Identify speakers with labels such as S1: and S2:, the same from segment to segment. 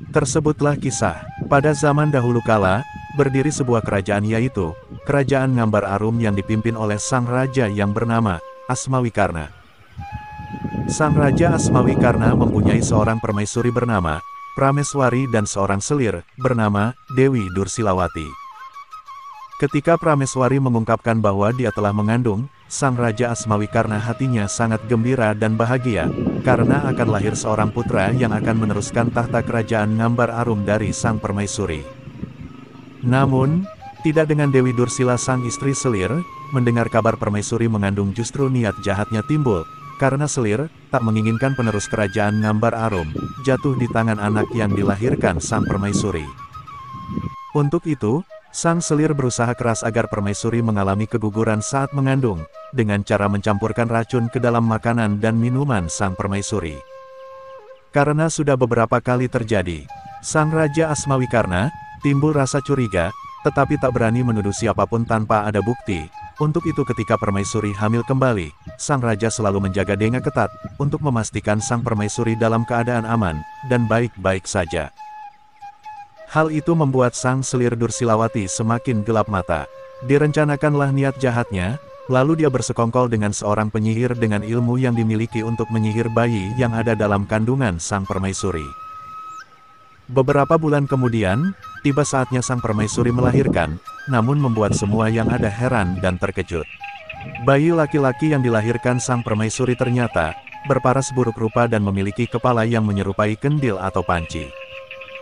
S1: Tersebutlah kisah. Pada zaman dahulu kala, berdiri sebuah kerajaan yaitu, Kerajaan Ngambar Arum yang dipimpin oleh sang raja yang bernama, Asmawikarna. Sang Raja Asmawikarna mempunyai seorang permaisuri bernama, Prameswari dan seorang selir, bernama, Dewi Dursilawati. Ketika Prameswari mengungkapkan bahwa dia telah mengandung, sang Raja Asmawikarna hatinya sangat gembira dan bahagia, karena akan lahir seorang putra yang akan meneruskan tahta kerajaan Ngambar Arum dari sang permaisuri. Namun, tidak dengan Dewi Dursila sang istri selir, mendengar kabar permaisuri mengandung justru niat jahatnya timbul, karena selir, tak menginginkan penerus kerajaan Ngambar Arum, jatuh di tangan anak yang dilahirkan sang permaisuri. Untuk itu, sang selir berusaha keras agar permaisuri mengalami keguguran saat mengandung, dengan cara mencampurkan racun ke dalam makanan dan minuman sang permaisuri. Karena sudah beberapa kali terjadi, sang Raja Asmawikarna timbul rasa curiga, tetapi tak berani menuduh siapapun tanpa ada bukti. Untuk itu ketika permaisuri hamil kembali, sang raja selalu menjaga dengan ketat, untuk memastikan sang permaisuri dalam keadaan aman, dan baik-baik saja. Hal itu membuat sang selir Dursilawati semakin gelap mata. Direncanakanlah niat jahatnya, lalu dia bersekongkol dengan seorang penyihir dengan ilmu yang dimiliki untuk menyihir bayi yang ada dalam kandungan sang permaisuri. Beberapa bulan kemudian, tiba saatnya sang permaisuri melahirkan, namun membuat semua yang ada heran dan terkejut. Bayi laki-laki yang dilahirkan sang permaisuri ternyata berparas buruk rupa dan memiliki kepala yang menyerupai kendil atau panci.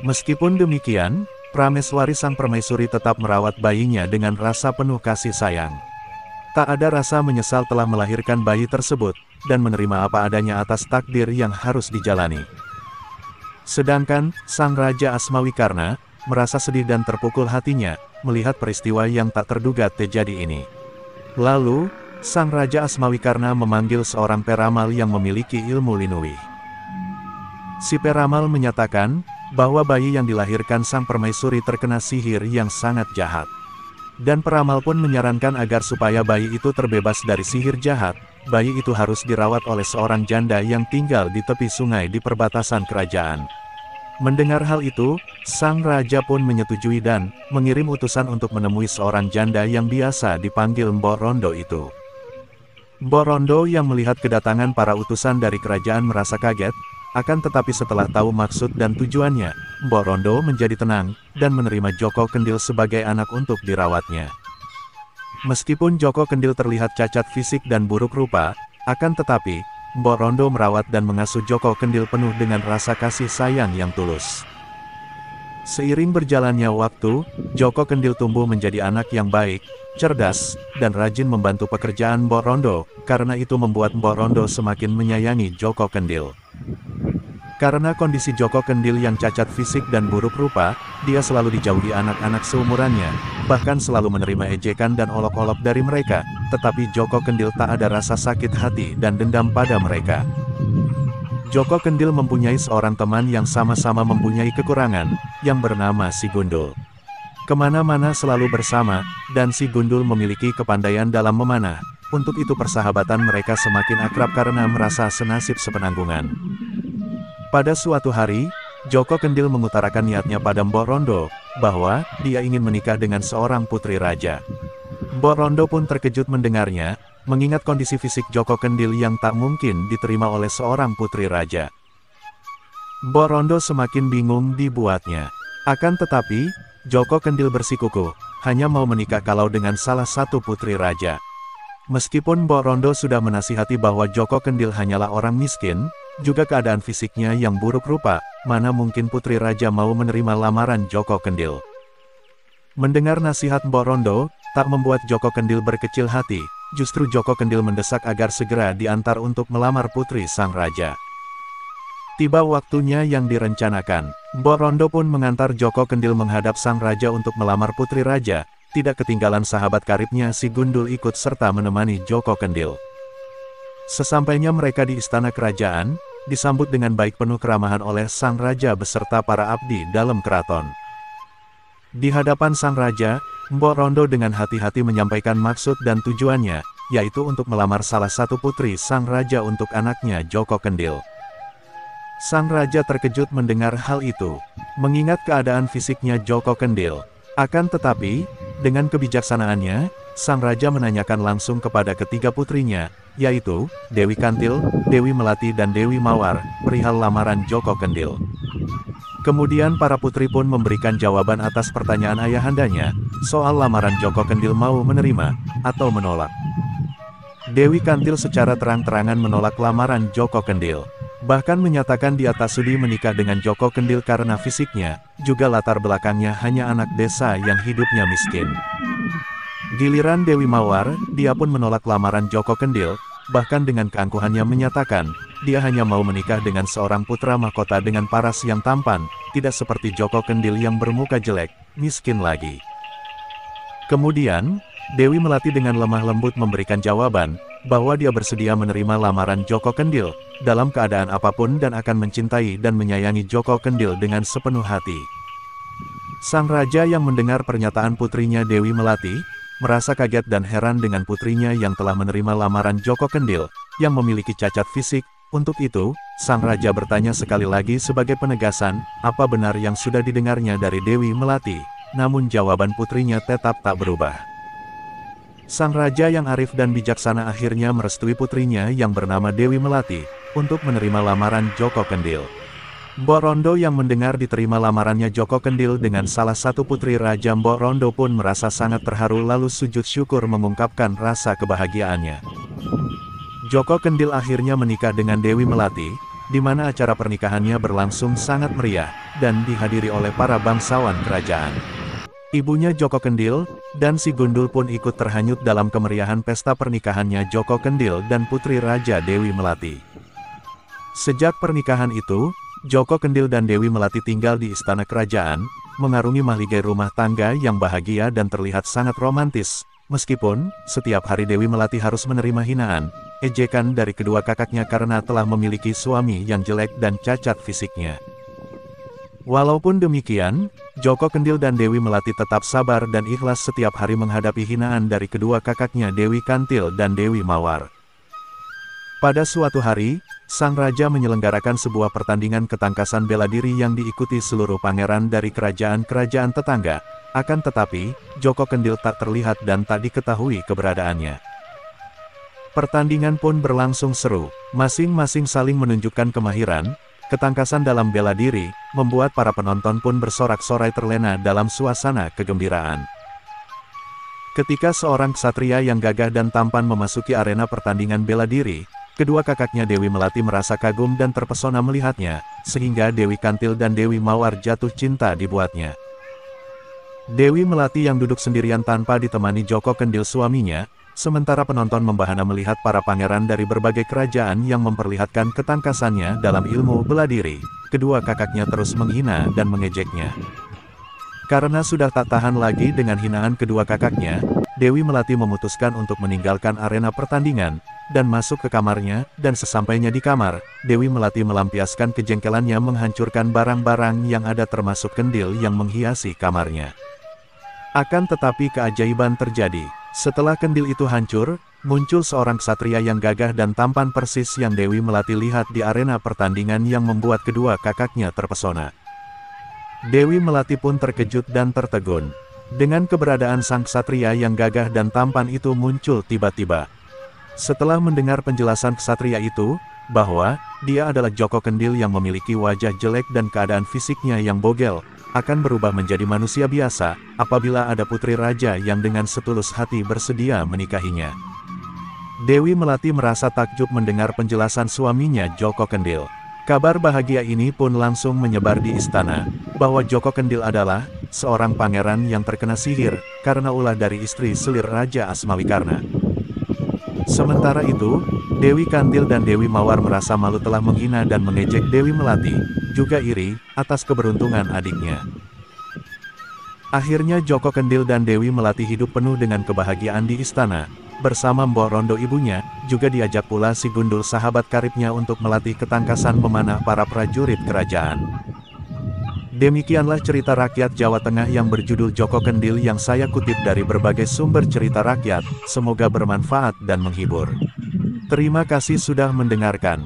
S1: Meskipun demikian, Prameswari sang permaisuri tetap merawat bayinya dengan rasa penuh kasih sayang. Tak ada rasa menyesal telah melahirkan bayi tersebut, dan menerima apa adanya atas takdir yang harus dijalani. Sedangkan, sang Raja Asmawikarna merasa sedih dan terpukul hatinya, melihat peristiwa yang tak terduga terjadi ini. Lalu, sang Raja Asmawikarna memanggil seorang peramal yang memiliki ilmu linui. Si peramal menyatakan, bahwa bayi yang dilahirkan sang permaisuri terkena sihir yang sangat jahat. Dan peramal pun menyarankan agar supaya bayi itu terbebas dari sihir jahat, bayi itu harus dirawat oleh seorang janda yang tinggal di tepi sungai di perbatasan kerajaan. Mendengar hal itu, sang raja pun menyetujui dan mengirim utusan untuk menemui seorang janda yang biasa dipanggil Mbok Rondo itu. Mbok Rondo yang melihat kedatangan para utusan dari kerajaan merasa kaget, akan tetapi setelah tahu maksud dan tujuannya, Mbok Rondo menjadi tenang, dan menerima Joko Kendil sebagai anak untuk dirawatnya. Meskipun Joko Kendil terlihat cacat fisik dan buruk rupa, akan tetapi, Mbok Rondo merawat dan mengasuh Joko Kendil penuh dengan rasa kasih sayang yang tulus. Seiring berjalannya waktu, Joko Kendil tumbuh menjadi anak yang baik, cerdas, dan rajin membantu pekerjaan Mbok Rondo, karena itu membuat Mbok Rondo semakin menyayangi Joko Kendil. Karena kondisi Joko Kendil yang cacat fisik dan buruk rupa, dia selalu dijauhi anak-anak seumurannya, bahkan selalu menerima ejekan dan olok-olok dari mereka, tetapi Joko Kendil tak ada rasa sakit hati dan dendam pada mereka. Joko Kendil mempunyai seorang teman yang sama-sama mempunyai kekurangan, yang bernama Si Gundul. Kemana-mana selalu bersama, dan Si Gundul memiliki kepandaian dalam memanah, untuk itu persahabatan mereka semakin akrab karena merasa senasib sepenanggungan. Pada suatu hari, Joko Kendil mengutarakan niatnya pada Mbok Rondo, bahwa dia ingin menikah dengan seorang putri raja. Mbok Rondo pun terkejut mendengarnya, mengingat kondisi fisik Joko Kendil yang tak mungkin diterima oleh seorang putri raja. Mbok Rondo semakin bingung dibuatnya. Akan tetapi, Joko Kendil bersikukuh, hanya mau menikah kalau dengan salah satu putri raja. Meskipun Mbok Rondo sudah menasihati bahwa Joko Kendil hanyalah orang miskin, juga keadaan fisiknya yang buruk rupa, mana mungkin putri raja mau menerima lamaran Joko Kendil. Mendengar nasihat Mbok Rondo, tak membuat Joko Kendil berkecil hati, justru Joko Kendil mendesak agar segera diantar untuk melamar putri sang raja. Tiba waktunya yang direncanakan, Mbok Rondo pun mengantar Joko Kendil menghadap sang raja untuk melamar putri raja, tidak ketinggalan sahabat karibnya Si Gundul ikut serta menemani Joko Kendil. Sesampainya mereka di istana kerajaan, disambut dengan baik penuh keramahan oleh sang raja beserta para abdi dalam keraton. Di hadapan sang raja, Mbok Rondo dengan hati-hati menyampaikan maksud dan tujuannya, yaitu untuk melamar salah satu putri sang raja untuk anaknya Joko Kendil. Sang raja terkejut mendengar hal itu, mengingat keadaan fisiknya Joko Kendil. Akan tetapi, dengan kebijaksanaannya, sang raja menanyakan langsung kepada ketiga putrinya, yaitu Dewi Kantil, Dewi Melati dan Dewi Mawar, perihal lamaran Joko Kendil. Kemudian para putri pun memberikan jawaban atas pertanyaan ayahandanya, soal lamaran Joko Kendil mau menerima, atau menolak. Dewi Kantil secara terang-terangan menolak lamaran Joko Kendil. Bahkan menyatakan dia tak sudi menikah dengan Joko Kendil karena fisiknya, juga latar belakangnya hanya anak desa yang hidupnya miskin. Giliran Dewi Mawar, dia pun menolak lamaran Joko Kendil, bahkan dengan keangkuhannya menyatakan, dia hanya mau menikah dengan seorang putra mahkota dengan paras yang tampan, tidak seperti Joko Kendil yang bermuka jelek, miskin lagi. Kemudian, Dewi Melati dengan lemah lembut memberikan jawaban, bahwa dia bersedia menerima lamaran Joko Kendil, dalam keadaan apapun dan akan mencintai dan menyayangi Joko Kendil dengan sepenuh hati. Sang raja yang mendengar pernyataan putrinya Dewi Melati, merasa kaget dan heran dengan putrinya yang telah menerima lamaran Joko Kendil, yang memiliki cacat fisik. Untuk itu, sang raja bertanya sekali lagi sebagai penegasan, apa benar yang sudah didengarnya dari Dewi Melati, namun jawaban putrinya tetap tak berubah. Sang raja yang arif dan bijaksana akhirnya merestui putrinya yang bernama Dewi Melati, untuk menerima lamaran Joko Kendil. Mbok Rondo yang mendengar diterima lamarannya Joko Kendil dengan salah satu putri Raja Mbok Rondo pun merasa sangat terharu lalu sujud syukur mengungkapkan rasa kebahagiaannya. Joko Kendil akhirnya menikah dengan Dewi Melati, di mana acara pernikahannya berlangsung sangat meriah, dan dihadiri oleh para bangsawan kerajaan. Ibunya Joko Kendil, dan si Gundul pun ikut terhanyut dalam kemeriahan pesta pernikahannya Joko Kendil dan putri Raja Dewi Melati. Sejak pernikahan itu, Joko Kendil dan Dewi Melati tinggal di istana kerajaan, mengarungi mahligai rumah tangga yang bahagia dan terlihat sangat romantis, meskipun, setiap hari Dewi Melati harus menerima hinaan, ejekan dari kedua kakaknya karena telah memiliki suami yang jelek dan cacat fisiknya. Walaupun demikian, Joko Kendil dan Dewi Melati tetap sabar dan ikhlas setiap hari menghadapi hinaan dari kedua kakaknya Dewi Kantil dan Dewi Mawar. Pada suatu hari, sang raja menyelenggarakan sebuah pertandingan ketangkasan bela diri yang diikuti seluruh pangeran dari kerajaan-kerajaan tetangga, akan tetapi, Joko Kendil tak terlihat dan tak diketahui keberadaannya. Pertandingan pun berlangsung seru, masing-masing saling menunjukkan kemahiran. Ketangkasan dalam bela diri, membuat para penonton pun bersorak-sorai terlena dalam suasana kegembiraan. Ketika seorang ksatria yang gagah dan tampan memasuki arena pertandingan bela diri, kedua kakaknya Dewi Melati merasa kagum dan terpesona melihatnya, sehingga Dewi Kantil dan Dewi Mawar jatuh cinta dibuatnya. Dewi Melati yang duduk sendirian tanpa ditemani Joko Kendil suaminya, sementara penonton membahana melihat para pangeran dari berbagai kerajaan yang memperlihatkan ketangkasannya dalam ilmu bela diri, kedua kakaknya terus menghina dan mengejeknya. Karena sudah tak tahan lagi dengan hinaan kedua kakaknya, Dewi Melati memutuskan untuk meninggalkan arena pertandingan, dan masuk ke kamarnya, dan sesampainya di kamar, Dewi Melati melampiaskan kejengkelannya menghancurkan barang-barang yang ada termasuk kendil yang menghiasi kamarnya. Akan tetapi keajaiban terjadi. Setelah kendil itu hancur, muncul seorang ksatria yang gagah dan tampan persis yang Dewi Melati lihat di arena pertandingan yang membuat kedua kakaknya terpesona. Dewi Melati pun terkejut dan tertegun. Dengan keberadaan sang ksatria yang gagah dan tampan itu muncul tiba-tiba. Setelah mendengar penjelasan ksatria itu, bahwa dia adalah Joko Kendil yang memiliki wajah jelek dan keadaan fisiknya yang bogel, akan berubah menjadi manusia biasa, apabila ada putri raja yang dengan setulus hati bersedia menikahinya. Dewi Melati merasa takjub mendengar penjelasan suaminya Joko Kendil. Kabar bahagia ini pun langsung menyebar di istana, bahwa Joko Kendil adalah seorang pangeran yang terkena sihir, karena ulah dari istri selir Raja Asmawikarna. Sementara itu, Dewi Kantil dan Dewi Mawar merasa malu telah menghina dan mengejek Dewi Melati, juga iri atas keberuntungan adiknya. Akhirnya Joko Kendil dan Dewi Melati hidup penuh dengan kebahagiaan di istana, bersama Mbok Rondo ibunya, juga diajak pula si Gundul sahabat karibnya untuk melatih ketangkasan memanah para prajurit kerajaan. Demikianlah cerita rakyat Jawa Tengah yang berjudul Joko Kendil yang saya kutip dari berbagai sumber cerita rakyat, semoga bermanfaat dan menghibur. Terima kasih sudah mendengarkan.